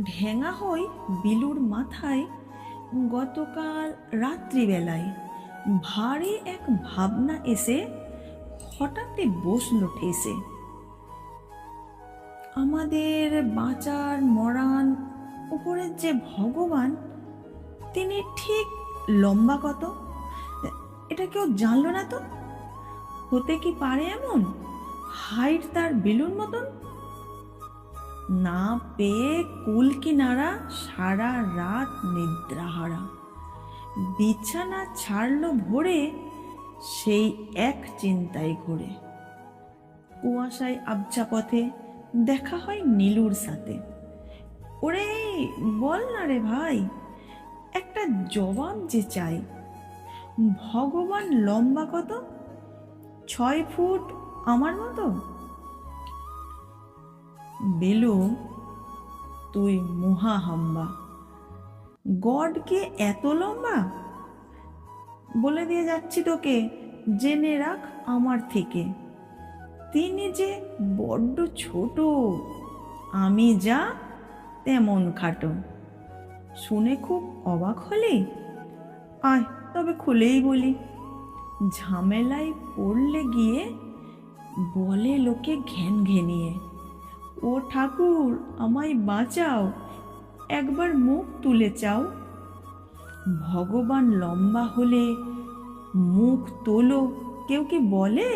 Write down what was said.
ঢেঙা হই বিলুর মাথায় গতকাল রাত্রিবেলায় ভারী এক ভাবনা এসে হঠাৎই বসলো ঠেসে। আমাদের বাঁচার মরাণ উপরের যে ভগবান, তিনি ঠিক লম্বা কত এটা কেউ জানলো না তো? হতে কি পারে এমন? হাইট তার বেলুন মতন? না পেয়ে কুল কিনারা সারা রাত নিদ্রাহারা, বিছানা ছাড়লো ভোরে সেই এক চিন্তায় ঘুরে। কুয়াশায় আবছা পথে দেখা হয় নীলুর সাথে। ওরে বল না রে ভাই, একটা জবাব যে চাই। ভগবান লম্বা কত? 6 ফুট আমার মতো? বেলু, তুই মহা হাম্বা। গড কে এত লম্বা? বলে দিয়ে যাচ্ছি তোকে, জেনে রাখ আমার থেকে। তিনি যে বড্ড ছোট, আমি যা তেমন খাটো। শুনে খুব অবাক হলি? আয় তবে খুলেই বলি। ঝামেলায় পড়লে গিয়ে বলে লোকে ঘ্যান ঘেনিয়ে, ও ঠাকুর আমায় বাঁচাও, একবার মুখ তুলে চাও। ভগবান লম্বা হলে মুখ তোলো কেউ কি বলে?